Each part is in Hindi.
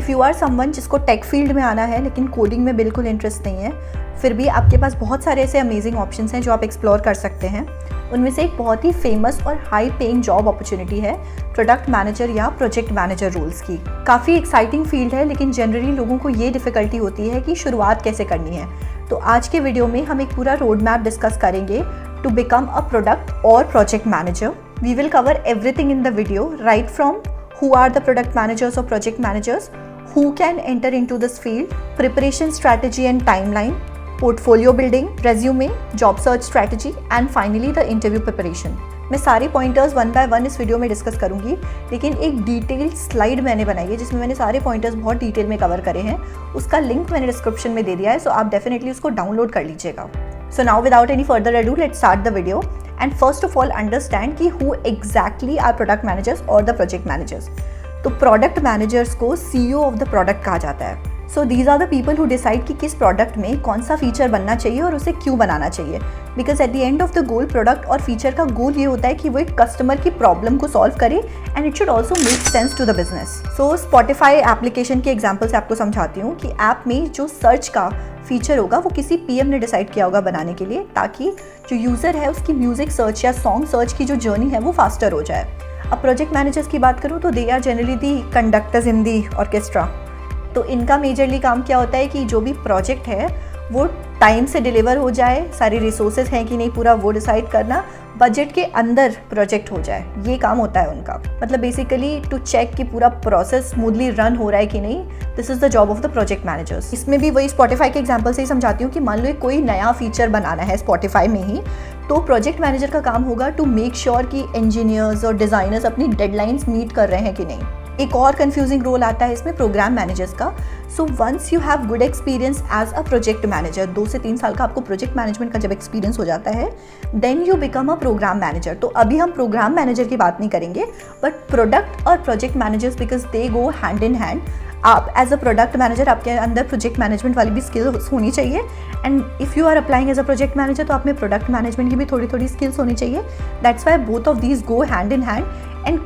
इफ़ यू आर समवन जिसको टेक फील्ड में आना है लेकिन कोडिंग में बिल्कुल इंटरेस्ट नहीं है, फिर भी आपके पास बहुत सारे ऐसे अमेजिंग ऑप्शंस हैं जो आप एक्सप्लोर कर सकते हैं। उनमें से एक बहुत ही फेमस और हाई पेइंग जॉब अपॉर्चुनिटी है प्रोडक्ट मैनेजर या प्रोजेक्ट मैनेजर रोल्स की। काफ़ी एक्साइटिंग फील्ड है, लेकिन जनरली लोगों को ये डिफ़िकल्टी होती है कि शुरुआत कैसे करनी है। तो आज के वीडियो में हम एक पूरा रोड मैप डिस्कस करेंगे टू बिकम अ प्रोडक्ट और project manager. We will cover everything in the video, right from who are the product managers or project managers, who can enter into this field, preparation strategy and timeline, portfolio building, resume, job search strategy and finally the interview preparation। मैं सारे पॉइंटर्स वन बाय वन इस वीडियो में डिस्कस करूंगी, लेकिन एक डिटेल्ड स्लाइड मैंने बनाई है जिसमें मैंने सारे पॉइंटर्स बहुत डिटेल में कवर करे हैं। उसका लिंक मैंने डिस्क्रिप्शन में दे दिया है, सो आप डेफिनेटली उसको डाउनलोड कर लीजिएगा। So now without any further ado, let's start the video and first of all understand कि who exactly are product managers और द प्रोजेक्ट मैनेजर्स। तो प्रोडक्ट मैनेजर्स को CEO ऑफ द प्रोडक्ट कहा जाता है। So these are the people who decide कि किस प्रोडक्ट में कौन सा फीचर बनना चाहिए और उसे क्यों बनाना चाहिए, because at the end of the goal product और फीचर का गोल ये होता है कि वो एक कस्टमर की प्रॉब्लम को सॉल्व करे and it should also make sense to the business. So Spotify application के एग्जाम्पल से आपको समझाती हूँ कि ऐप में जो सर्च का फीचर होगा वो किसी PM ने डिसाइड किया होगा बनाने के लिए, ताकि जो यूज़र है उसकी म्यूजिक सर्च या सॉन्ग सर्च की जो जर्नी है वो फास्टर हो जाए। अब प्रोजेक्ट मैनेजर्स की बात करूँ तो they are generally the conductors in the orchestra. तो इनका मेजरली काम क्या होता है कि जो भी प्रोजेक्ट है वो टाइम से डिलीवर हो जाए, सारी रिसोर्सेज हैं कि नहीं पूरा वो डिसाइड करना, बजट के अंदर प्रोजेक्ट हो जाए, ये काम होता है उनका। मतलब बेसिकली टू चेक कि पूरा प्रोसेस स्मूथली रन हो रहा है कि नहीं, this is the job of the project managers. इसमें भी वही स्पॉटिफाई के एग्जांपल से ही समझाती हूँ कि मान लो कोई नया फीचर बनाना है स्पॉटिफाई में ही, तो प्रोजेक्ट मैनेजर का काम होगा टू मेक श्योर कि इंजीनियर्स और डिज़ाइनर्स अपनी डेडलाइंस मीट कर रहे हैं कि नहीं। एक और कंफ्यूजिंग रोल आता है इसमें प्रोग्राम मैनेजर्स का। So once you have good experience as a project manager, 2 से 3 साल का आपको प्रोजेक्ट मैनेजमेंट का जब एक्सपीरियंस हो जाता है, then you become a program manager. तो अभी हम प्रोग्राम मैनेजर की बात नहीं करेंगे, बट प्रोडक्ट और project managers, because they go hand in hand. आप एज अ प्रोडक्ट मैनेजर, आपके अंदर प्रोजेक्ट मैनेजमेंट वाली भी स्किल्स होनी चाहिए, and if you are applying as a project manager तो आप में प्रोडक्ट मैनेजमेंट की भी थोड़ी थोड़ी स्किल्स होनी चाहिए। That's why both of these go hand in hand. And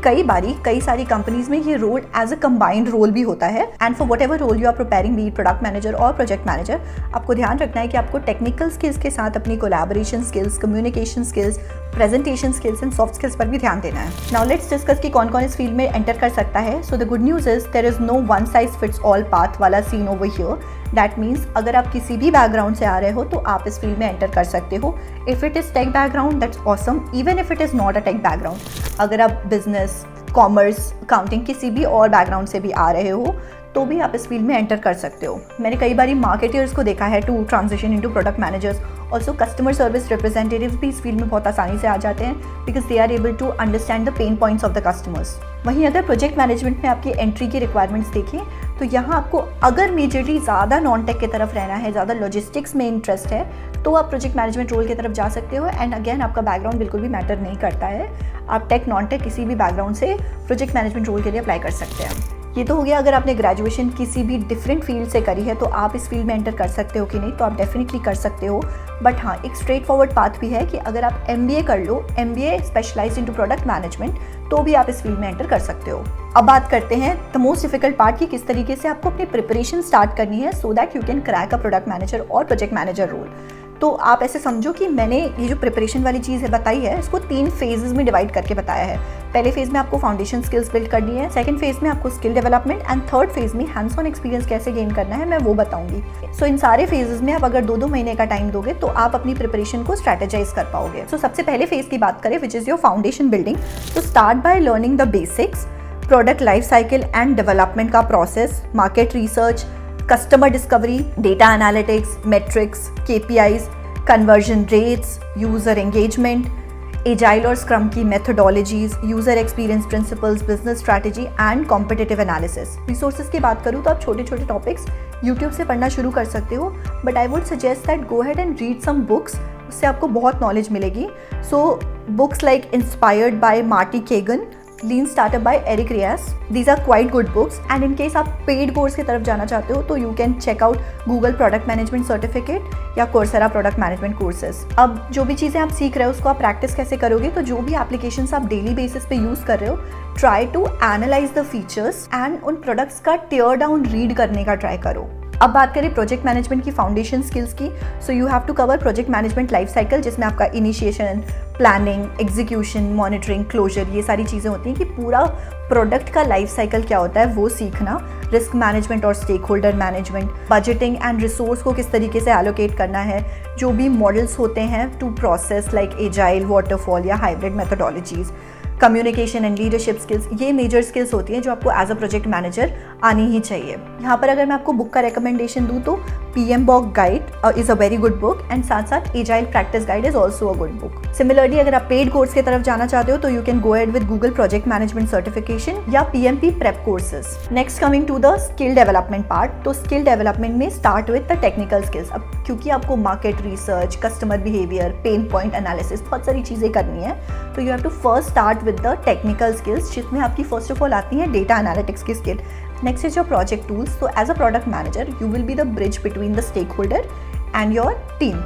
कई सारी कंपनीज में ये role as a combined role भी होता है। And for whatever role you are preparing, be product manager और प्रोजेक्ट मैनेजर, आपको ध्यान रखना है कि आपको टेक्निकल स्किल्स के साथ अपनी collaboration skills, communication skills, presentation skills and soft skills पर भी ध्यान देना है। नाउ लेट्स डिस्कस कि कौन कौन इस फील्ड में एंटर कर सकता है। So the good news is there is no one size fits all path वाला scene over here. That means अगर आप किसी भी बैकग्राउंड से आ रहे हो तो आप इस फील्ड में एंटर कर सकते हो। If it is tech background that's awesome, even if it is not a tech background. अगर आप बिजनेस, कॉमर्स, अकाउंटिंग किसी भी और बैकग्राउंड से भी आ रहे हो तो भी आप इस फील्ड में एंटर कर सकते हो। मैंने कई बार मार्केटर्स को देखा है to transition into product managers. Also customer service representatives भी इस फील्ड में बहुत आसानी से आ जाते हैं, because they are able to understand the pain points of the customers. वहीं अगर प्रोजेक्ट मैनेजमेंट में आपकी एंट्री की रिक्वायरमेंट्स देखें तो यहाँ आपको अगर मेजरली ज़्यादा नॉन टेक की तरफ रहना है, ज़्यादा लॉजिस्टिक्स में इंटरेस्ट है, तो आप प्रोजेक्ट मैनेजमेंट रोल की तरफ जा सकते हो। एंड अगेन आपका बैकग्राउंड बिल्कुल भी मैटर नहीं करता है, आप टेक नॉन टेक किसी भी बैकग्राउंड से प्रोजेक्ट मैनेजमेंट रोल के लिए अप्लाई कर सकते हैं। ये तो हो गया अगर आपने ग्रेजुएशन किसी भी डिफरेंट फील्ड से करी है तो आप इस फील्ड में एंटर कर सकते हो कि नहीं, तो आप डेफिनेटली कर सकते हो। बट हाँ, एक स्ट्रेट फॉरवर्ड पाथ भी है कि अगर आप MBA कर लो, MBA specialized into product management, तो भी आप इस फील्ड में एंटर कर सकते हो। अब बात करते हैं द मोस्ट डिफिकल्ट पार्ट की किस तरीके से आपको अपनी प्रिपरेशन स्टार्ट करनी है सो that you can crack a product manager और प्रोजेक्ट मैनेजर रोल। तो आप ऐसे समझो कि मैंने ये जो प्रिपरेशन वाली चीज़ है बताई है, इसको 3 फेजेस में डिवाइड करके बताया है। पहले फेज में आपको फाउंडेशन स्किल्स बिल्ड करनी है, सेकंड फेज में आपको skill development, and third phase में हैंड्स ऑन एक्सपीरियंस कैसे गेन करना है मैं वो बताऊंगी। सो इन सारे फेजेस में आप अगर 2-2 महीने का टाइम दोगे तो आप अपनी प्रिपरेशन को स्ट्रेटेजाइज कर पाओगे। सो सबसे पहले फेज की बात करें which is your foundation building. तो start by learning the basics, product life cycle and development का process, market research, customer discovery, data analytics, metrics, KPIs, conversion rates, user engagement, agile और स्क्रम की methodologies, user experience principles, business strategy and competitive analysis. Resources की बात करूँ तो आप छोटे छोटे टॉपिक्स यूट्यूब से पढ़ना शुरू कर सकते हो, but I would suggest that go ahead and read some books, उससे आपको बहुत नॉलेज मिलेगी। So books like inspired by Marty Cagan, lean startup by Eric Ries. These are quite good books and in case आप पेड कोर्स की तरफ जाना चाहते हो तो you can check out Google product management certificate या कोर्सेरा प्रोडक्ट मैनेजमेंट कोर्सेज। अब जो भी चीज़ें आप सीख रहे हो उसको आप प्रैक्टिस कैसे करोगे, तो जो भी एप्लीकेशंस आप डेली बेसिस पे यूज़ कर रहे हो, try to analyze the features and उन प्रोडक्ट्स का टियर डाउन रीड करने का ट्राई करो। अब बात करें प्रोजेक्ट मैनेजमेंट की फाउंडेशन स्किल्स की, so you have to cover project management life cycle, जिसमें आपका initiation, planning, execution, monitoring, closure, ये सारी चीज़ें होती हैं कि पूरा प्रोडक्ट का लाइफ साइकिल क्या होता है वो सीखना। रिस्क मैनेजमेंट और stakeholder management, budgeting and resource को किस तरीके से एलोकेट करना है, जो भी मॉडल्स होते हैं to process like agile, waterfall या hybrid methodologies, communication and leadership skills, ये मेजर स्किल्स होती हैं जो आपको एज अ प्रोजेक्ट मैनेजर आनी ही चाहिए। यहाँ पर अगर मैं आपको बुक का रिकमेंडेशन दूँ तो PMBOK guide is a very good book and साथ साथ agile practice guide is also a good book. Similarly अगर आप पेड कोर्स की तरफ जाना चाहते हो तो you can go ahead with Google project management certification या PMP prep courses. Next coming to the skill development part, तो स्किल डेवलपमेंट में start with the technical skills. अब क्योंकि आपको market research, customer behaviour, pain point analysis, बहुत सारी चीज़ें करनी है, तो you have to first start with the technical skills, जिसमें आपकी फर्स्ट ऑफ ऑल आती है डेटा एनालिटिक्स की skill. Next is your project tools. So as a product manager, you will be the bridge between the stakeholder and your team.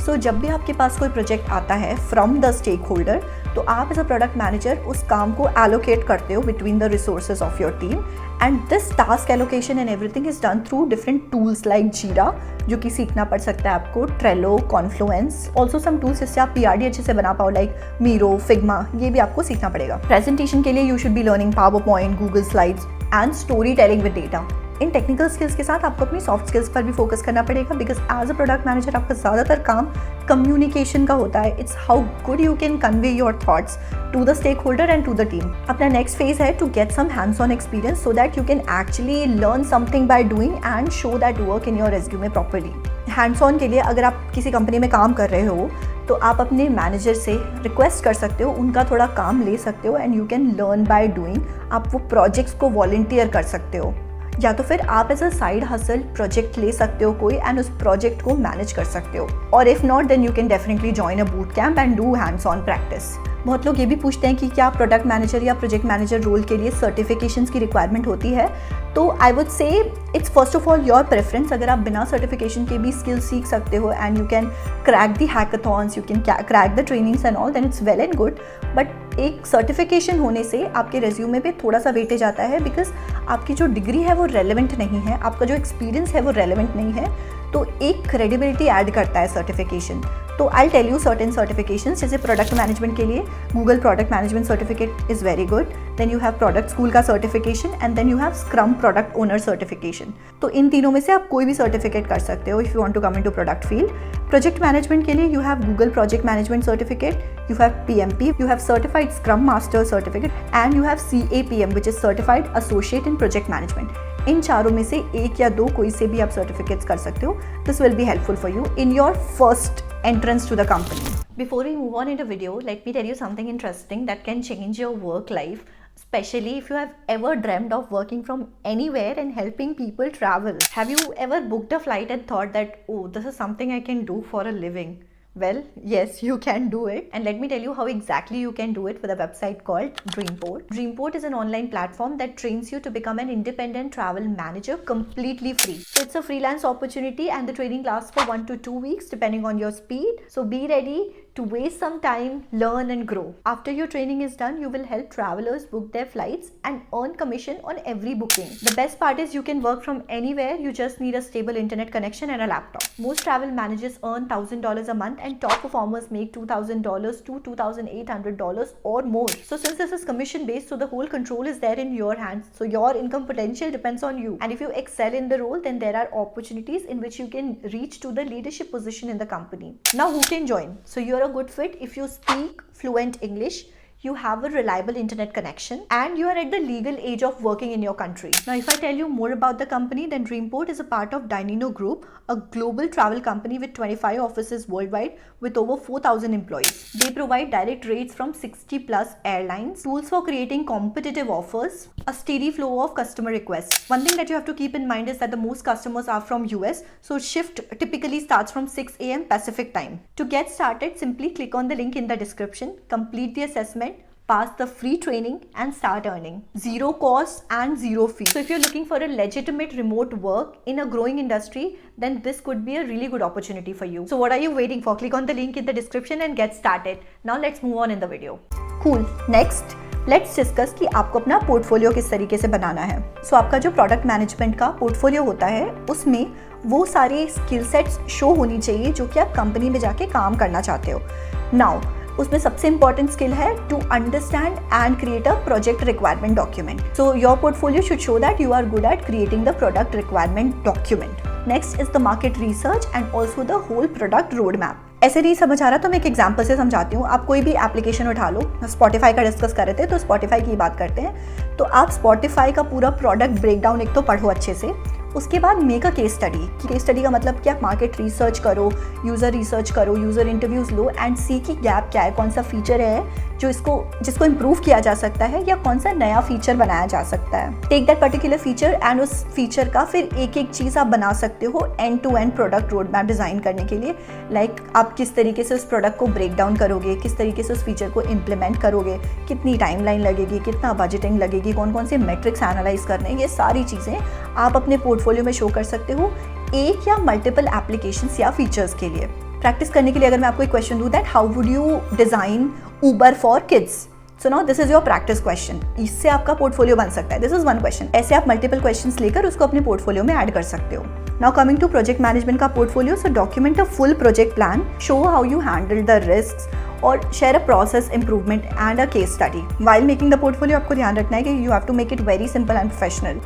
So जब भी आपके पास कोई प्रोजेक्ट आता है from the stakeholder, तो आप एज अ प्रोडक्ट मैनेजर उस काम को allocate करते हो between the resources of your team, and this task allocation and everything is done through different tools like Jira, जो कि सीखना पड़ सकता है आपको, Trello, Confluence, also some tools जिससे आप PRD अच्छे से बना पाओ like Miro, Figma, ये भी आपको सीखना पड़ेगा। प्रेजेंटेशन के लिए you should be learning PowerPoint, Google Slides and story telling with data. In technical skills के साथ आपको अपनी सॉफ्ट स्किल्स पर भी फोकस करना पड़ेगा, because as a product manager आपका ज़्यादातर काम कम्युनिकेशन का होता है। It's how good you can convey your thoughts to the stakeholder and to the team. अपना नेक्स्ट फेज है to get some hands on experience so that you can actually learn something by doing and show that work in your resume properly. Hands on के लिए अगर आप किसी कंपनी में काम कर रहे हो तो आप अपने मैनेजर से रिक्वेस्ट कर सकते हो, उनका थोड़ा काम ले सकते हो and you can learn by doing. आप वो प्रोजेक्ट्स को वॉलंटियर कर सकते हो, या तो फिर आप as a side hustle project ले सकते हो कोई एंड उस प्रोजेक्ट को मैनेज कर सकते हो, और if not then you can definitely join a boot camp and do hands on practice. बहुत लोग ये भी पूछते हैं कि क्या प्रोडक्ट मैनेजर या प्रोजेक्ट मैनेजर रोल के लिए सर्टिफिकेशंस की रिक्वायरमेंट होती है, तो I would say it's first of all your preference. अगर आप बिना सर्टिफिकेशन के भी स्किल्स सीख सकते हो and you can crack the hackathons, you can crack the trainings and all, then it's well and good. But एक सर्टिफिकेशन होने से आपके रेज्यूमे पे थोड़ा सा वेटेज आता है, बिकॉज आपकी जो डिग्री है वो रेलेवेंट नहीं है, आपका जो एक्सपीरियंस है वो रेलेवेंट नहीं है, तो एक क्रेडिबिलिटी ऐड करता है सर्टिफिकेशन। तो I tell you certain certifications, जैसे प्रोडक्ट मैनेजमेंट के लिए Google product management certificate is very good, then you have product school का certification and then you have scrum product owner certification. तो इन तीनों में से आप कोई भी सर्टिफिकेट कर सकते हो if you want to come into product field. Project management के लिए you have Google project management certificate, you have PMP, you have certified Scrum Master certificate and you have CAPM which is certified Associate in Project Management. इन चारों में से एक या दो कोई से भी आप सर्टिफिकेट्स कर सकते हो। This will be helpful for you in your first entrance to the company. Before we move on in the video, let me tell you something interesting that can change your work life, especially if you have ever dreamt of working from anywhere and helping people travel. Have you ever booked a flight and thought that, oh, this is something I can do for a living? Well, yes, you can do it, and let me tell you how exactly you can do it with a website called Dreamport. Dreamport is an online platform that trains you to become an independent travel manager completely free. So it's a freelance opportunity and the training lasts for 1 to 2 weeks depending on your speed. So be ready to waste some time, learn and grow. After your training is done, you will help travelers book their flights and earn commission on every booking. The best part is you can work from anywhere. You just need a stable internet connection and a laptop. Most travel managers earn $1,000 a month and top performers make $2,000 to $2,800 or more. So since this is commission based, so the whole control is there in your hands. So your income potential depends on you. And if you excel in the role, then there are opportunities in which you can reach to the leadership position in the company. Now who can join? So you're a good fit if you speak fluent English, you have a reliable internet connection, and you are at the legal age of working in your country. Now, if I tell you more about the company, then Dreamport is a part of Dynino Group, a global travel company with 25 offices worldwide with over 4,000 employees. They provide direct rates from 60 plus airlines, tools for creating competitive offers, a steady flow of customer requests. One thing that you have to keep in mind is that the most customers are from US, so shift typically starts from 6 a.m. Pacific time. To get started, simply click on the link in the description, complete the assessment, pass the free training and start earning. Zero cost and zero fee. So if you're looking for a legitimate remote work in a growing industry, then this could be a really good opportunity for you. So what are you waiting for? Click on the link in the description and get started. Now let's move on in the video. Cool. Next, let's discuss कि आपको अपना पोर्टफोलियो किस तरीके से बनाना है. सो आपका जो प्रोडक्ट मैनेजमेंट का पोर्टफोलियो होता है उसमें वो सारे स्किल सेट्स शो होनी चाहिए जो कि आप कंपनी में जाके काम करना चाहते हो. नाउ उसमें सबसे इंपॉर्टेंट स्किल है to understand and create a project requirement document. So your portfolio should show that you are good at creating the product requirement document. Next is the market research and also the whole product road map. ऐसे नहीं समझ आ रहा तो मैं एक एग्जांपल से समझाती हूँ. आप कोई भी एप्लीकेशन उठा लो, स्पॉटिफाई का डिस्कस कर रहे थे तो स्पॉटिफाई की बात करते हैं. तो आप स्पॉटिफाई का पूरा प्रोडक्ट ब्रेकडाउन एक तो पढ़ो अच्छे से, उसके बाद make a case study. Case study का मतलब कि आप मार्केट रिसर्च करो, यूज़र रिसर्च करो, यूज़र इंटरव्यूज़ लो एंड सी की गैप क्या है, कौन सा फीचर है जो जिसको इम्प्रूव किया जा सकता है या कौन सा नया फीचर बनाया जा सकता है. Take that particular feature and उस फीचर का फिर एक एक चीज़ आप बना सकते हो end to end product road map design करने के लिए. लाइक आप किस तरीके से उस प्रोडक्ट को ब्रेक डाउन करोगे, किस तरीके से उस फीचर को इम्प्लीमेंट करोगे, कितनी टाइमलाइन लगेगी, कितना बजटिंग लगेगी, कौन कौन से मेट्रिक्स एनालाइज करने हैं, ये सारी चीज़ें आप अपने पोर्टफोलियो में शो कर सकते हो एक या मल्टीपल एप्लीकेशंस या फीचर्स के लिए. प्रैक्टिस करने के लिए अगर मैं आपको एक क्वेश्चन दूँ that how would you design Uber for kids, so now this is your practice question. इससे आपका पोर्टफोलियो बन सकता है. This is one question. ऐसे आप मल्टीपल क्वेश्चंस लेकर उसको अपने पोर्टफोलियो में ऐड कर सकते हो. Now coming to project management का portfolio. So document a full project plan, show how you handle the risks और share a process improvement and a case study. While making the portfolio आपको ध्यान रखना है कि you have to make it very simple and professional.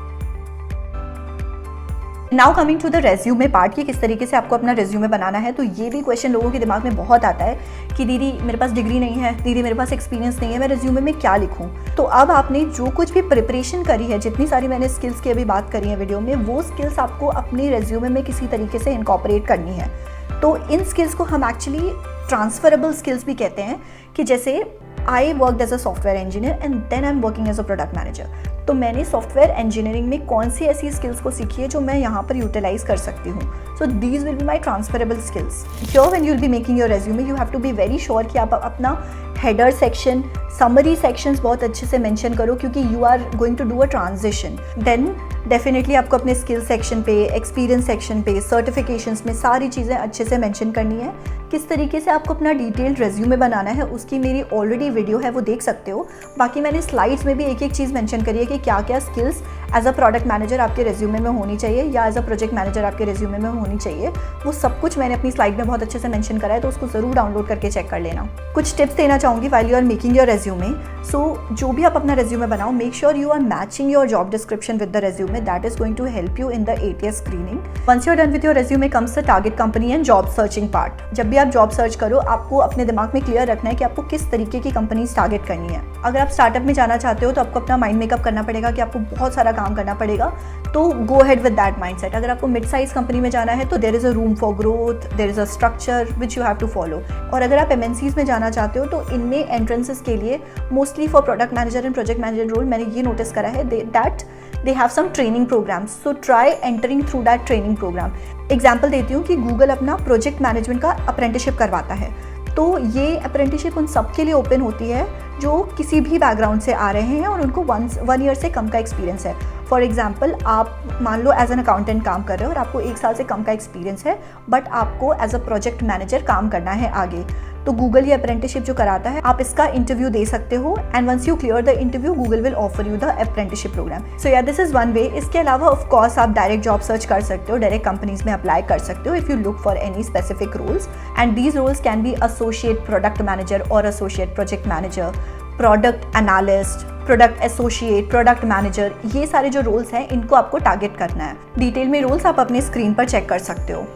Now coming to the resume part कि किस तरीके से आपको अपना रेज्यूमे बनाना है. तो ये भी क्वेश्चन लोगों के दिमाग में बहुत आता है कि दीदी मेरे पास डिग्री नहीं है, दीदी मेरे पास एक्सपीरियंस नहीं है, मैं रेज्यूमे में क्या लिखूं. तो अब आपने जो कुछ भी प्रिपरेशन करी है, जितनी सारी मैंने स्किल्स की अभी बात करी है वीडियो में, वो स्किल्स आपको अपने रेज्यूमे में किसी तरीके से इनकॉर्पोरेट करनी है. तो इन स्किल्स को हम एक्चुअली ट्रांसफरेबल स्किल्स भी कहते हैं कि जैसे I worked as a software engineer and then I am working as a product manager. तो मैंने सॉफ्टवेयर इंजीनियरिंग में कौन सी ऐसी स्किल्स को सीखी है जो मैं यहाँ पर यूटिलाइज कर सकती हूँ. So these will be my transferable skills. Here when you will be making your resume you have to be very sure कि आप अपना हेडर सेक्शन, समरी सेक्शंस बहुत अच्छे से मेंशन करो क्योंकि you are going to do a transition. Then definitely आपको अपने स्किल सेक्शन पे, एक्सपीरियंस सेक्शन पे, सर्टिफिकेशंस में सारी चीज़ें अच्छे से मेंशन करनी है. किस तरीके से आपको अपना डिटेल्ड रेज्यूमे बनाना है उसकी मेरी ऑलरेडी वीडियो है, वो देख सकते हो. बाकी मैंने स्लाइड्स में भी एक एक चीज़ मेंशन करी है कि क्या क्या skills as a product manager आपके रेज्यूमे में होनी चाहिए या एज अ प्रोजेक्ट मैनेजर आपके रेज्यूमे में होनी चाहिए. वो सब कुछ मैंने अपनी स्लाइड में बहुत अच्छे से मेंशन करा है, तो उसको ज़रूर डाउनलोड करके चेक कर लेना. कुछ टिप्स देना चाहूँगी while you are making your resume. So जो भी आप अपना रेज्यूमे बनाओ, make sure you are matching your job description with the resume. That is going to help you in the ATS screening. Once you are done with your resume comes the target company and job searching part. जब भी आप जॉब सर्च करो आपको अपने दिमाग में क्लियर रखना है कि आपको किस तरीके की कंपनीज टारगेट करनी है. अगर आप स्टार्टअप में जाना चाहते हो तो आपको अपना माइंड मेकअप करना पड़ेगा कि आपको बहुत सारा काम करना पड़ेगा, तो go ahead with that mindset. अगर आपको मिड साइज कंपनी में जाना है तो there is a room for growth, there is a structure which you have to follow. और अगर आप MNCs में जाना चाहते हो तो इनमें एंट्रेंसेस के लिए mostly for product manager and project manager role मैंने ये नोटिस करा है that they have some training programs, so try entering through that training program. Example देती हूँ कि गूगल अपना प्रोजेक्ट मैनेजमेंट का अप्रेंटिसशिप करवाता है. तो ये अप्रेंटिसशिप उन सब के लिए ओपन होती है जो किसी भी बैकग्राउंड से आ रहे हैं और उनको 1 ईयर से कम का एक्सपीरियंस है. फॉर एग्जाम्पल आप मान लो एज एन अकाउंटेंट काम कर रहे हो और आपको 1 साल से कम का एक्सपीरियंस है, बट आपको एज अ प्रोजेक्ट मैनेजर काम करना है आगे. तो गूगल ये अप्रेंटिसशिप जो कराता है, आप इसका इंटरव्यू दे सकते हो and once you clear the interview Google will offer you the apprenticeship program. So yeah this is one way. इसके अलावा ऑफ कोर्स आप डायरेक्ट जॉब सर्च कर सकते हो, डायरेक्ट कंपनीज में अप्लाई कर सकते हो if you look for any specific roles. And these roles can be associate product manager और associate project manager, product analyst, product associate, product manager. ये सारे जो रोल्स हैं इनको आपको टारगेट करना है. डिटेल में रोल्स आप अपने स्क्रीन पर चेक कर सकते हो.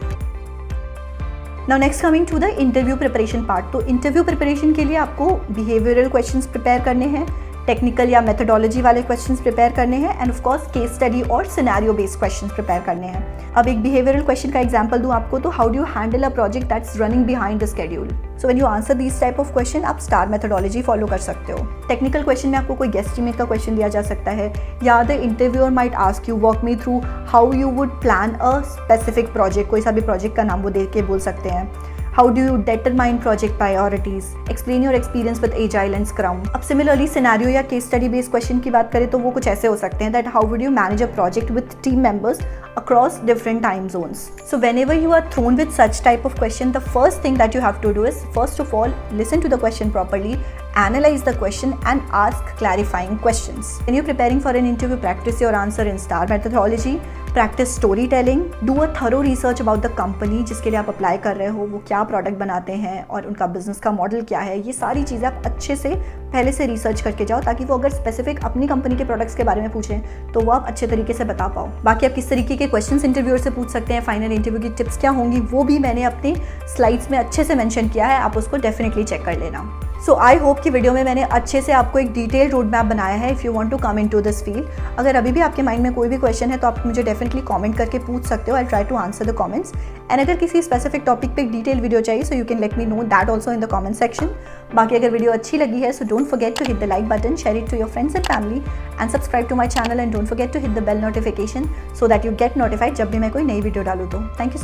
Now next coming to the interview preparation part. तो इंटरव्यू प्रिपरेशन के लिए आपको बिहेवियरल क्वेश्चंस प्रिपेयर करने हैं, टेक्निकल या मेथोडोलॉजी वाले क्वेश्चंस प्रिपेयर करने हैं end of course case study और सिनेरियो बेस्ड क्वेश्चंस प्रिपेयर करने हैं. अब एक बिहेवियरल क्वेश्चन का एग्जांपल दूं आपको, तो how do you handle a project that's running behind the schedule. So when you answer this type of question आप स्टार मेथोडोलॉजी फॉलो कर सकते हो. टेक्निकल क्वेश्चन में आपको कोई गेस्टिमेट का क्वेश्चन दिया जा सकता है या the interviewer might ask you walk me through how you would plan a specific project. कोई सा भी प्रोजेक्ट का नाम वो दे के बोल सकते हैं. How do you determine project priorities? Explain your experience with Agile and Scrum. अब similarly scenario या case study based question की बात करें तो वो कुछ ऐसे हो सकते हैं that how would you manage a project with team members across different time zones? So whenever you are thrown with such type of question, the first thing that you have to do is first of all listen to the question properly, analyze the question and ask clarifying questions. When you're preparing for an interview, practice your answer in STAR methodology. Practice story telling. Do a thorough research about the company जिसके लिए आप अप्लाई कर रहे हो, वो क्या प्रोडक्ट बनाते हैं और उनका बिजनेस का मॉडल क्या है. ये सारी चीज़ें आप अच्छे से पहले से रिसर्च करके जाओ ताकि वो अगर स्पेसिफिक अपनी कंपनी के प्रोडक्ट्स के बारे में पूछें तो वो आप अच्छे तरीके से बता पाओ. बाकी आप किस तरीके के क्वेश्चंस इंटरव्यूअर से पूछ सकते हैं, फाइनल इंटरव्यू की टिप्स क्या होंगी, वो भी मैंने अपने स्लाइड्स में अच्छे से मेंशन किया है. आप उसको डेफिनेटली चेक कर लेना. सो आई होप कि वीडियो में मैंने अच्छे से आपको एक डिटेल रोड मैप बनाया है if you want to come into this field. अगर अभी भी आपके माइंड में कोई भी क्वेश्चन है तो आप मुझे डेफिनेटली कमेंट करके पूछ सकते हो. I try to answer the comments. And अगर किसी स्पेसिफिक टॉपिक पे एक डिटेल वीडियो चाहिए so you can let me know that also in the comment section. बाकी अगर वीडियो अच्छी लगी है so don't forget to hit the like button, share it to your friends and family and subscribe to my channel and don't forget to hit the bell notification so that you get notified जब भी मैं कोई नई वीडियो डालूँ तो. Thank you.